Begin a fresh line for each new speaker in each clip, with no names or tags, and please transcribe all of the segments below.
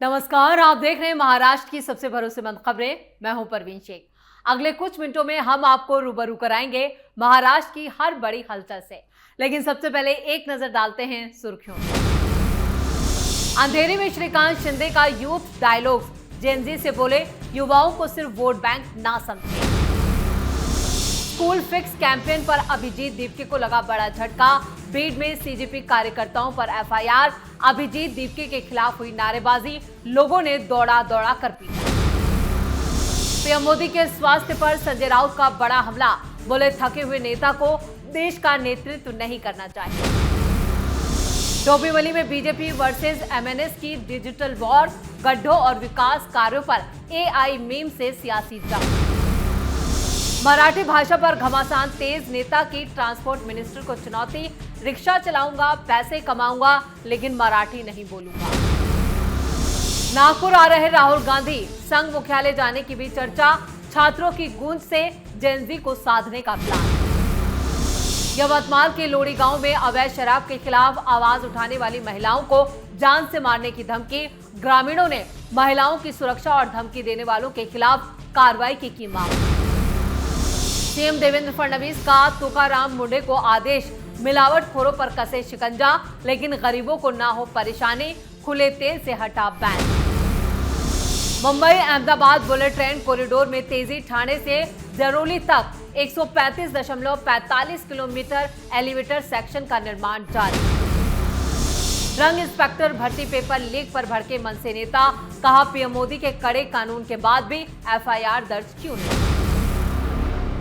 नमस्कार, आप देख रहे हैं महाराष्ट्र की सबसे भरोसेमंद खबरें। मैं हूं परवीन शेख। अगले कुछ मिनटों में हम आपको रूबरू कराएंगे महाराष्ट्र की हर बड़ी हलचल से। लेकिन सबसे पहले एक नजर डालते हैं सुर्खियों में। अंधेरे में श्रीकांत शिंदे का यूथ डायलॉग, जेनजी से बोले युवाओं को सिर्फ वोट बैंक ना समझें। स्कूल फिक्स कैंपेन पर अभिजीत दीपके को लगा बड़ा झटका। बीड में सीजेपी कार्यकर्ताओं पर एफआईआर। अभिजीत दीपके के खिलाफ हुई नारेबाजी, लोगों ने दौड़ा दौड़ा कर पीटा। पीएम मोदी के स्वास्थ्य पर संजय राउत का बड़ा हमला, बोले थके हुए नेता को देश का नेतृत्व नहीं करना चाहिए। डोंबिवली में बीजेपी वर्सेस एमएनएस की डिजिटल वॉर, गड्ढों और विकास कार्यों पर एआई मीम से सियासी जंग। मराठी भाषा पर घमासान तेज, नेता की ट्रांसपोर्ट मिनिस्टर को चुनौती। रिक्शा चलाऊंगा, पैसे कमाऊंगा, लेकिन मराठी नहीं बोलूंगा। नागपुर आ रहे राहुल गांधी, संघ मुख्यालय जाने की भी चर्चा। छात्रों की गूंज से जेनजी को साधने का प्लान। यवतमाल के लोड़ी गांव में अवैध शराब के खिलाफ आवाज उठाने वाली महिलाओं को जान से मारने की धमकी। ग्रामीणों ने महिलाओं की सुरक्षा और धमकी देने वालों के खिलाफ कार्रवाई की मांग। सीएम देवेंद्र फडणवीस का तुकाराम मुंडे को आदेश, मिलावटखोरों पर कसे शिकंजा, लेकिन गरीबों को ना हो परेशानी। खुले तेल से हटा ban. Mumbai Ahmedabad bullet train corridor में तेजी, ठाणे से जरोली तक 135.45 किलोमीटर एलिवेटर सेक्शन का निर्माण जारी। रंग इंस्पेक्टर भर्ती पेपर लीक पर भड़के मनसे नेता, कहा पीएम मोदी के कड़े कानून के बाद भी एफआईआर दर्ज क्यों नहीं।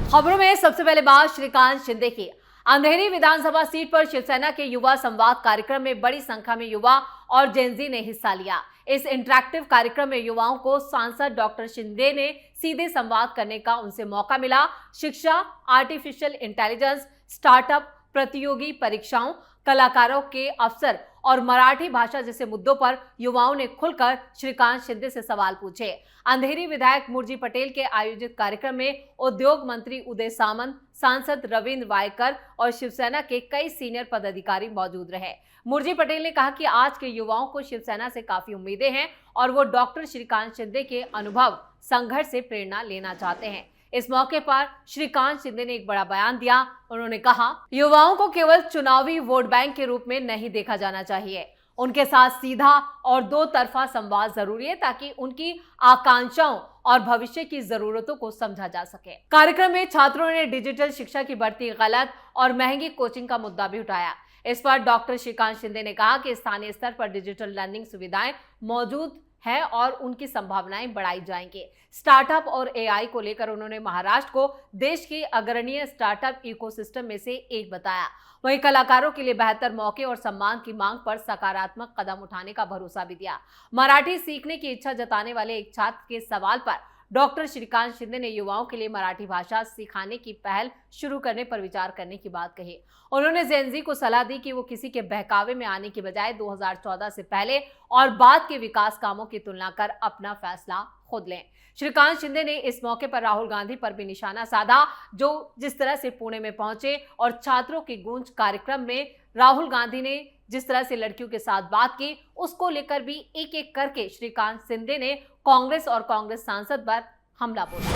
खबरों में सबसे पहले बात श्रीकांत शिंदे की। अंधेरी विधानसभा सीट पर शिवसेना के युवा संवाद कार्यक्रम में बड़ी संख्या में युवा और जेनजी ने हिस्सा लिया। इस इंटरैक्टिव कार्यक्रम में युवाओं को सांसद डॉक्टर शिंदे ने सीधे संवाद करने का उनसे मौका मिला। शिक्षा, आर्टिफिशियल इंटेलिजेंस, स्टार्टअप, प्रतियोगी परीक्षाओं, कलाकारों के अवसर और मराठी भाषा जैसे मुद्दों पर युवाओं ने खुलकर श्रीकांत शिंदे से सवाल पूछे। अंधेरी विधायक मुरजी पटेल के आयोजित कार्यक्रम में उद्योग मंत्री उदय सामंत, सांसद रविंद्र वायकर और शिवसेना के कई सीनियर पदाधिकारी मौजूद रहे। मुरजी पटेल ने कहा कि आज के युवाओं को शिवसेना से काफी उम्मीदें हैं और वो डॉक्टर श्रीकांत शिंदे के अनुभव, संघर्ष से प्रेरणा लेना चाहते हैं। इस मौके पर श्रीकांत शिंदे ने एक बड़ा बयान दिया। उन्होंने कहा, युवाओं को केवल चुनावी वोट बैंक के रूप में नहीं देखा जाना चाहिए। उनके साथ सीधा और दो तरफा संवाद जरूरी है ताकि उनकी आकांक्षाओं और भविष्य की जरूरतों को समझा जा सके। कार्यक्रम में छात्रों ने डिजिटल शिक्षा की बढ़ती गलत और महंगी कोचिंग का मुद्दा भी उठाया। इस पर डॉक्टर श्रीकांत शिंदे ने कहा कि स्थानीय स्तर पर डिजिटल लर्निंग सुविधाएं मौजूद है और उनकी संभावनाएं बढ़ाई जाएंगी। स्टार्टअप और एआई को लेकर उन्होंने महाराष्ट्र को देश के अग्रणीय स्टार्टअप इकोसिस्टम में से एक बताया। वहीं कलाकारों के लिए बेहतर मौके और सम्मान की मांग पर सकारात्मक कदम उठाने का भरोसा भी दिया। मराठी सीखने की इच्छा जताने वाले एक छात्र के सवाल पर डॉक्टर श्रीकांत शिंदे ने युवाओं के लिए मराठी भाषा सिखाने की पहल शुरू करने पर विचार करने की बात कही। उन्होंने जेनजी को सलाह दी कि वो किसी के बहकावे में आने की बजाय 2014 से पहले और बाद के विकास कामों की तुलना कर अपना फैसला खुद लें। श्रीकांत शिंदे ने इस मौके पर राहुल गांधी पर भी निशाना साधा, जो जिस तरह से पुणे में पहुंचे और छात्रों की गूंज कार्यक्रम में राहुल गांधी ने जिस तरह से लड़कियों के साथ बात की, उसको लेकर भी एक एक करके श्रीकांत शिंदे ने कांग्रेस और कांग्रेस सांसद पर हमला बोला।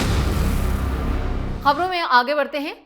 खबरों में आगे बढ़ते हैं।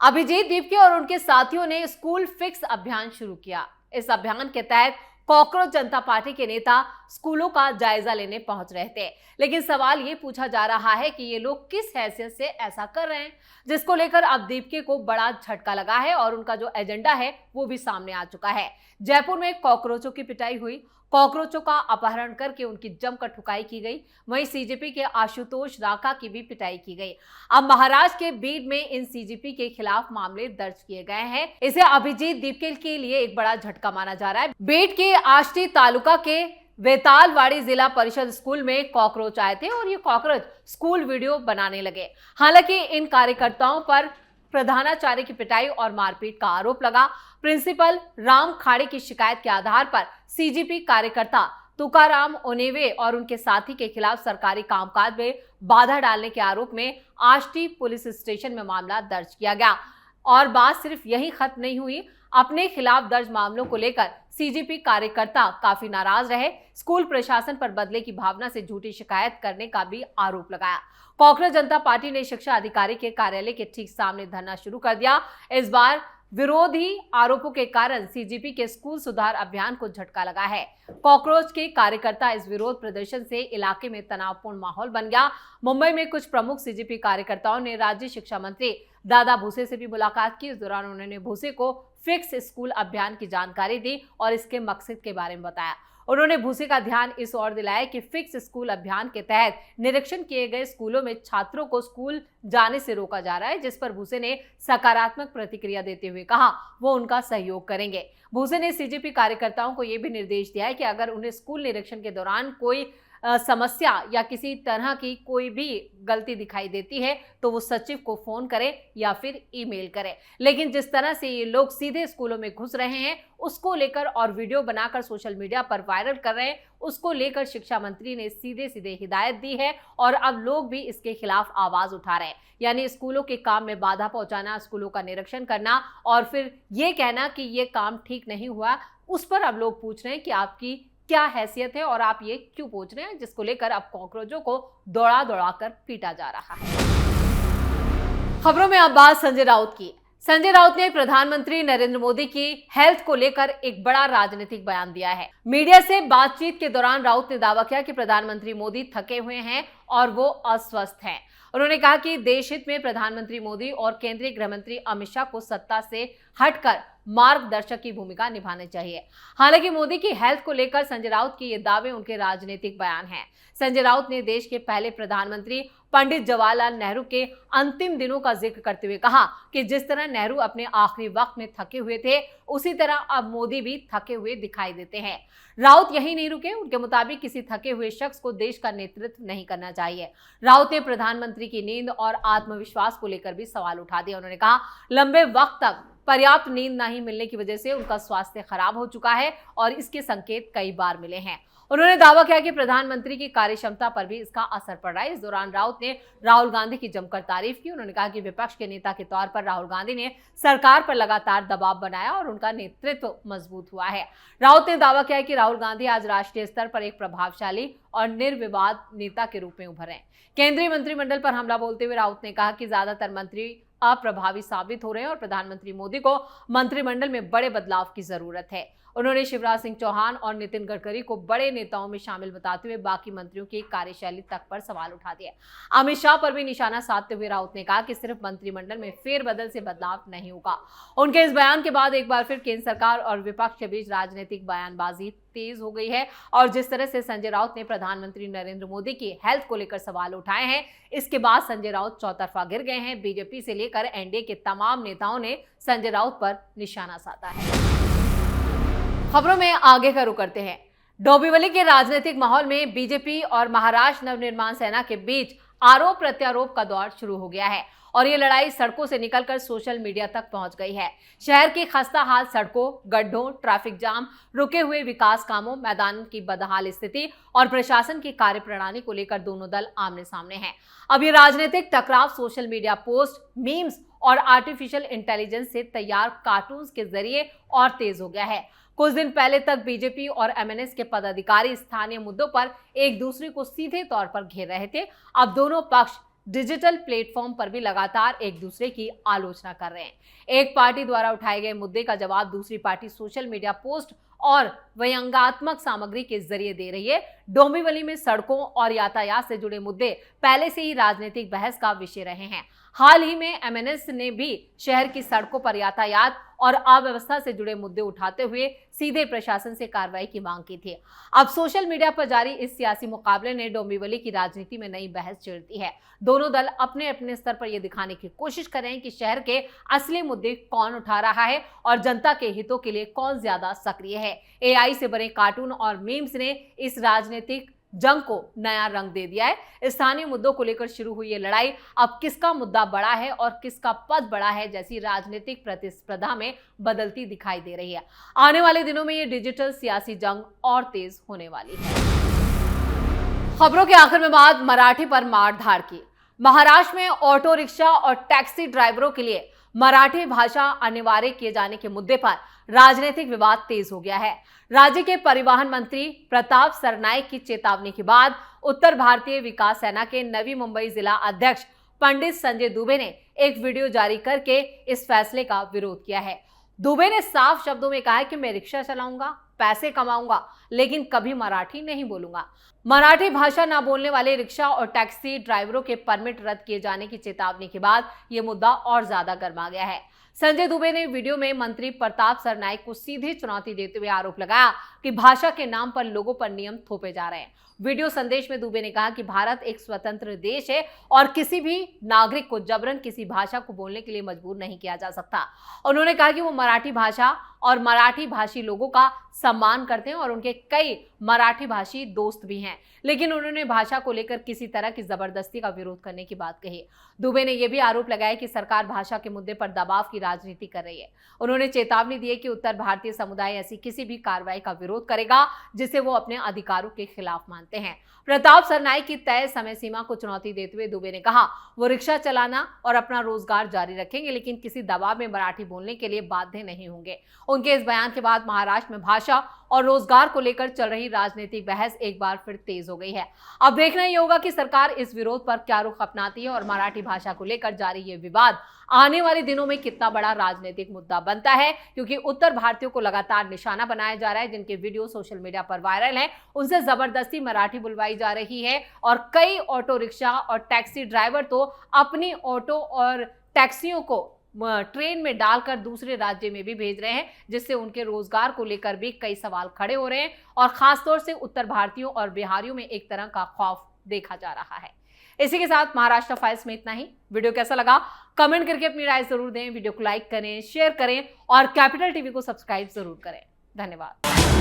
अभिजीत दीपके और उनके साथियों ने स्कूल फिक्स अभियान शुरू किया। इस अभियान के तहत कॉकरोच जनता पार्टी के नेता स्कूलों का जायजा लेने पहुंच रहे थे, लेकिन सवाल ये पूछा जा रहा है कि ये लोग किस हैसियत से ऐसा कर रहे हैं, जिसको लेकर अब दीपके को बड़ा झटका लगा है और उनका जो एजेंडा है वो भी सामने आ चुका है। जयपुर में कॉकरोचों की पिटाई हुई, कॉकरोचों का अपहरण करके उनकी जमकर ठुकाई की गई। वहीं सीजेपी के आशुतोष राका की भी पिटाई की गई। अब महाराष्ट्र के बीड में इन सीजेपी के खिलाफ मामले दर्ज किए गए हैं। इसे अभिजीत दीपके के लिए एक बड़ा झटका माना जा रहा है। बीड के आष्टी तालुका के वेतालवाड़ी जिला परिषद स्कूल में कॉकरोच आए थे और ये कॉकरोच स्कूल वीडियो बनाने लगे। हालांकि इन कार्यकर्ताओं पर प्रधानाचार्य की पिटाई और मारपीट का आरोप लगा। प्रिंसिपल राम खाड़े की शिकायत के आधार पर सीजीपी कार्यकर्ता तुकाराम ओनेवे और उनके साथी के खिलाफ सरकारी कामकाज में बाधा डालने के आरोप में आष्टी पुलिस स्टेशन में मामला दर्ज किया गया। और बात सिर्फ यही खत्म नहीं हुई। अपने खिलाफ दर्ज मामलों को लेकर सीजीपी कार्यकर्ता काफी नाराज रहे। स्कूल प्रशासन पर बदले की भावना से झूठी शिकायत करने का भी आरोप लगाया। कांग्रेस जनता पार्टी ने शिक्षा अधिकारी के कार्यालय के ठीक सामने धरना शुरू कर दिया। इस बार विरोधी आरोपों के कारण सीजीपी के स्कूल सुधार अभियान को झटका लगा है। कॉकरोच के कार्यकर्ता इस विरोध प्रदर्शन से इलाके में तनावपूर्ण माहौल बन गया। मुंबई में कुछ प्रमुख सीजीपी कार्यकर्ताओं ने राज्य शिक्षा मंत्री दादा भूसे से भी मुलाकात की। इस दौरान उन्होंने भूसे को फिक्स स्कूल अभियान की जानकारी दी और इसके मकसद के बारे में बताया। उन्होंने भूसे का ध्यान इस ओर दिलाया कि फिक्स स्कूल अभियान के तहत निरीक्षण किए गए स्कूलों में छात्रों को स्कूल जाने से रोका जा रहा है, जिस पर भूसे ने सकारात्मक प्रतिक्रिया देते हुए कहा वो उनका सहयोग करेंगे। भूसे ने सीजीपी कार्यकर्ताओं को यह भी निर्देश दिया है कि अगर उन्हें स्कूल निरीक्षण के दौरान कोई समस्या या किसी तरह की कोई भी गलती दिखाई देती है तो वो सचिव को फोन करें या फिर ईमेल करें। लेकिन जिस तरह से ये लोग सीधे स्कूलों में घुस रहे हैं उसको लेकर और वीडियो बनाकर सोशल मीडिया पर वायरल कर रहे हैं, उसको लेकर शिक्षा मंत्री ने सीधे सीधे हिदायत दी है और अब लोग भी इसके खिलाफ आवाज उठा रहे हैं। यानी स्कूलों के काम में बाधा पहुंचाना, स्कूलों का निरीक्षण करना और फिर ये कहना कि ये काम ठीक नहीं हुआ, उस पर अब लोग पूछ रहे हैं कि आपकी क्या हैसियत है और आप ये क्यों पूछ रहे हैं, जिसको लेकर अब कॉकरोचों को दौड़ा दौड़ा कर पीटा जा रहा है। खबरों में अब बात संजय राउत की। संजय राउत ने प्रधानमंत्री नरेंद्र मोदी की हेल्थ को लेकर एक बड़ा राजनीतिक बयान दिया है। मीडिया से बातचीत के दौरान राउत ने दावा किया कि प्रधानमंत्री मोदी थके हुए हैं और वो अस्वस्थ हैं। उन्होंने कहा कि देश हित में प्रधानमंत्री मोदी और केंद्रीय गृह मंत्री अमित शाह को सत्ता से हटकर मार्गदर्शक की भूमिका निभानी चाहिए। हालांकि मोदी की हेल्थ को लेकर संजय राउत के ये दावे उनके राजनीतिक बयान हैं। संजय राउत ने देश के पहले प्रधानमंत्री पंडित जवाहरलाल नेहरू के अंतिम दिनों का जिक्र करते हुए कहा कि जिस तरह नेहरू अपने आखिरी वक्त में थके हुए थे, उसी तरह अब मोदी भी थके हुए दिखाई देते हैं। राउत यही नहीं रुके। उनके मुताबिक किसी थके हुए शख्स को देश का नेतृत्व नहीं करना चाहिए। राउत ने प्रधानमंत्री की नींद और आत्मविश्वास को लेकर भी सवाल उठा दिया। उन्होंने कहा लंबे वक्त तक पर्याप्त नींद नहीं मिलने की वजह से उनका स्वास्थ्य खराब हो चुका है और इसके संकेत कई बार मिले हैं। उन्होंने दावा किया कि प्रधानमंत्री की कार्यक्षमता पर भी इसका असर पड़ रहा है। इस दौरान राउत ने राहुल गांधी की जमकर तारीफ की। उन्होंने कहा कि विपक्ष के नेता के तौर पर राहुल गांधी ने सरकार पर लगातार दबाव बनाया और उनका नेतृत्व मजबूत हुआ है। राउत ने दावा किया कि राहुल गांधी आज राष्ट्रीय स्तर पर एक प्रभावशाली और निर्विवाद नेता के रूप में उभरे हैं। केंद्रीय मंत्रिमंडल पर हमला बोलते हुए राउत ने कहा कि ज्यादातर मंत्री अप्रभावी साबित हो रहे हैं और प्रधानमंत्री मोदी को मंत्रिमंडल में बड़े बदलाव की जरूरत है। उन्होंने शिवराज सिंह चौहान और नितिन गडकरी को बड़े नेताओं में शामिल बताते हुए बाकी मंत्रियों की कार्यशैली तक पर सवाल उठा दिया। अमित शाह पर भी निशाना साधते हुए राउत ने कहा कि सिर्फ मंत्रिमंडल में फेरबदल से बदलाव नहीं होगा। उनके इस बयान के बाद एक बार फिर केंद्र सरकार और विपक्ष के बीच राजनीतिक बयानबाजी तेज हो गई है और जिस तरह से संजय राउत ने प्रधानमंत्री नरेंद्र मोदी की हेल्थ को लेकर सवाल उठाए हैं, इसके बाद संजय राउत चौतरफा गिर गए हैं। बीजेपी से लेकर एनडीए के तमाम नेताओं ने संजय राउत पर निशाना साधा है। खबरों में आगे का रुख करते हैं। डोंबिवली के राजनीतिक माहौल में बीजेपी और महाराष्ट्र नवनिर्माण सेना के बीच आरोप प्रत्यारोप का दौर शुरू हो गया है और ये लड़ाई सड़कों से निकलकर सोशल मीडिया तक पहुंच गई है। शहर की खस्ता हाल सड़कों, गड्ढों, ट्रैफिक जाम, रुके हुए विकास कामों, मैदान की बदहाल स्थिति और प्रशासन की कार्यप्रणाली को लेकर दोनों दल आमने सामने हैं। अब ये राजनीतिक टकराव सोशल मीडिया पोस्ट, मीम्स और आर्टिफिशियल इंटेलिजेंस से तैयार कार्टून्स के जरिए और तेज हो गया है। कुछ दिन पहले तक बीजेपी और एमएनएस के पदाधिकारी स्थानीय मुद्दों पर एक दूसरे को सीधे तौर पर घेर रहे थे। अब दोनों पक्ष डिजिटल प्लेटफॉर्म पर भी लगातार एक दूसरे की आलोचना कर रहे हैं। एक पार्टी द्वारा उठाए गए मुद्दे का जवाब दूसरी पार्टी सोशल मीडिया पोस्ट और व्यंग्यात्मक सामग्री के जरिए दे रही है। डोंबिवली में सड़कों और यातायात से जुड़े मुद्दे पहले से ही राजनीतिक बहस का विषय रहे हैं। हाल ही में एमएनएस ने भी शहर की सड़कों पर यातायात और अव्यवस्था से जुड़े मुद्दे उठाते हुए सीधे प्रशासन से कार्रवाई की मांग की थी। अब सोशल मीडिया पर जारी इस सियासी मुकाबले ने डोंबिवली की राजनीति में नई बहस छेड़ दी है। दोनों दल अपने अपने स्तर पर यह दिखाने की कोशिश कर रहे हैं कि शहर के असली मुद्दे कौन उठा रहा है और जनता के हितों के लिए कौन ज्यादा सक्रिय है। एआई से बने कार्टून और मीम्स ने इस राजनीतिक जंग को नया रंग दे दिया है। स्थानीय मुद्दों को लेकर शुरू हुई ये लड़ाई अब किसका मुद्दा बड़ा है और किसका पद बड़ा है जैसी राजनीतिक प्रतिस्पर्धा में बदलती दिखाई दे रही है। आने वाले दिनों में ये डिजिटल सियासी जंग और तेज होने वाली है। खबरों के आखिर में बात मराठी पर मारधाड़ की। महाराष्ट्र में ऑटो रिक्शा और टैक्सी ड्राइवरों के लिए मराठी भाषा अनिवार्य किए जाने के मुद्दे पर राजनीतिक विवाद तेज हो गया है। राज्य के परिवहन मंत्री प्रताप सरनाईक की चेतावनी के बाद उत्तर भारतीय विकास सेना के नवी मुंबई जिला अध्यक्ष पंडित संजय दुबे ने एक वीडियो जारी करके इस फैसले का विरोध किया है। दुबे ने साफ शब्दों में कहा है कि मैं रिक्शा चलाऊंगा, पैसे कमाऊंगा, लेकिन कभी मराठी नहीं बोलूंगा। मराठी भाषा ना बोलने वाले रिक्शा और टैक्सी ड्राइवरों के परमिट रद्द किए जाने की चेतावनी के बाद यह मुद्दा और ज्यादा गर्मा गया है। संजय दुबे ने वीडियो में मंत्री प्रताप सरनाईक को सीधी चुनौती देते हुए आरोप लगाया कि भाषा के नाम पर लोगों पर नियम थोपे जा रहे हैं। वीडियो संदेश में दुबे ने कहा कि भारत एक स्वतंत्र देश है और किसी भी नागरिक को जबरन किसी भाषा को बोलने के लिए मजबूर नहीं किया जा सकता। उन्होंने कहा कि वो मराठी भाषा और मराठी भाषी लोगों का सम्मान करते हैं और उनके कई मराठी भाषी दोस्त भी हैं, लेकिन उन्होंने भाषा को लेकर किसी तरह की जबरदस्ती का विरोध करने की बात कही। दुबे ने यह भी आरोप लगाया कि सरकार भाषा के मुद्दे पर दबाव की राजनीति कर रही है। उन्होंने चेतावनी दी है कि उत्तर भारतीय समुदाय ऐसी किसी भी कार्रवाई का विरोध करेगा जिसे वो अपने अधिकारों के खिलाफ मानते हैं। प्रताप सरनाईक की तय समय सीमा को चुनौती देते हुए दुबे ने कहा वो रिक्शा चलाना और अपना रोजगार जारी रखेंगे, लेकिन किसी दबाव में मराठी बोलने के लिए बाध्य नहीं होंगे। उनके इस बयान के बाद महाराष्ट्र में भाषा और रोजगार को लेकर चल रही राजनीतिक बहस एक बार फिर तेज हो गई है। अब देखना ये होगा कि सरकार इस विरोध पर क्या रुख अपनाती है और मराठी भाषा को लेकर जारी ये विवाद आने वाले दिनों में कितना बड़ा राजनीतिक मुद्दा बनता है, क्योंकि उत्तर भारतीयों को लगातार निशाना बनाया जा रहा है। जिनके वीडियो सोशल मीडिया पर वायरल हैं, उनसे जबरदस्ती मराठी बुलवाई जा रही है और कई ऑटो रिक्शा और टैक्सी ड्राइवर तो अपनी ऑटो और टैक्सियों को ट्रेन में डालकर दूसरे राज्य में भी भेज रहे हैं, जिससे उनके रोजगार को लेकर भी कई सवाल खड़े हो रहे हैं और खासतौर से उत्तर भारतीयों और बिहारियों में एक तरह का खौफ देखा जा रहा है। इसी के साथ महाराष्ट्र फाइल्स में इतना ही। वीडियो कैसा लगा कमेंट करके अपनी राय जरूर दें। वीडियो को लाइक करें, शेयर करें और कैपिटल टीवी को सब्सक्राइब जरूर करें। धन्यवाद।